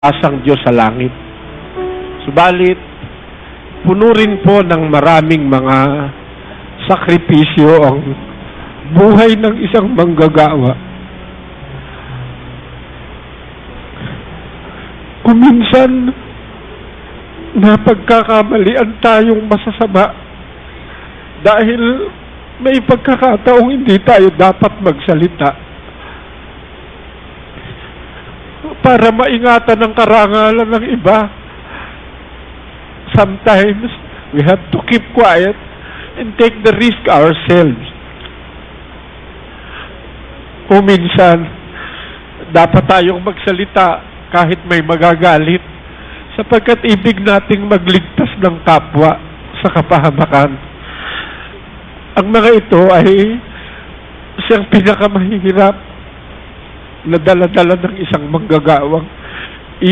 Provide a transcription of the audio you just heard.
asang Diyos sa langit. Subalit, puno rin po ng maraming mga sakripisyo ang buhay ng isang manggagawa. Kung minsan, napagkakamalian tayong masasama dahil may pagkakataong hindi tayo dapat magsalita para maingatan ang karangalan ng iba. Sometimes, we have to keep quiet and take the risk ourselves. Kung minsan, dapat tayong magsalita kahit may magagalit, sapagkat ibig nating magligtas ng kapwa sa kapahamakan. Ang mga ito ay siyang pinakamahirap na dala-dala ng isang manggagawang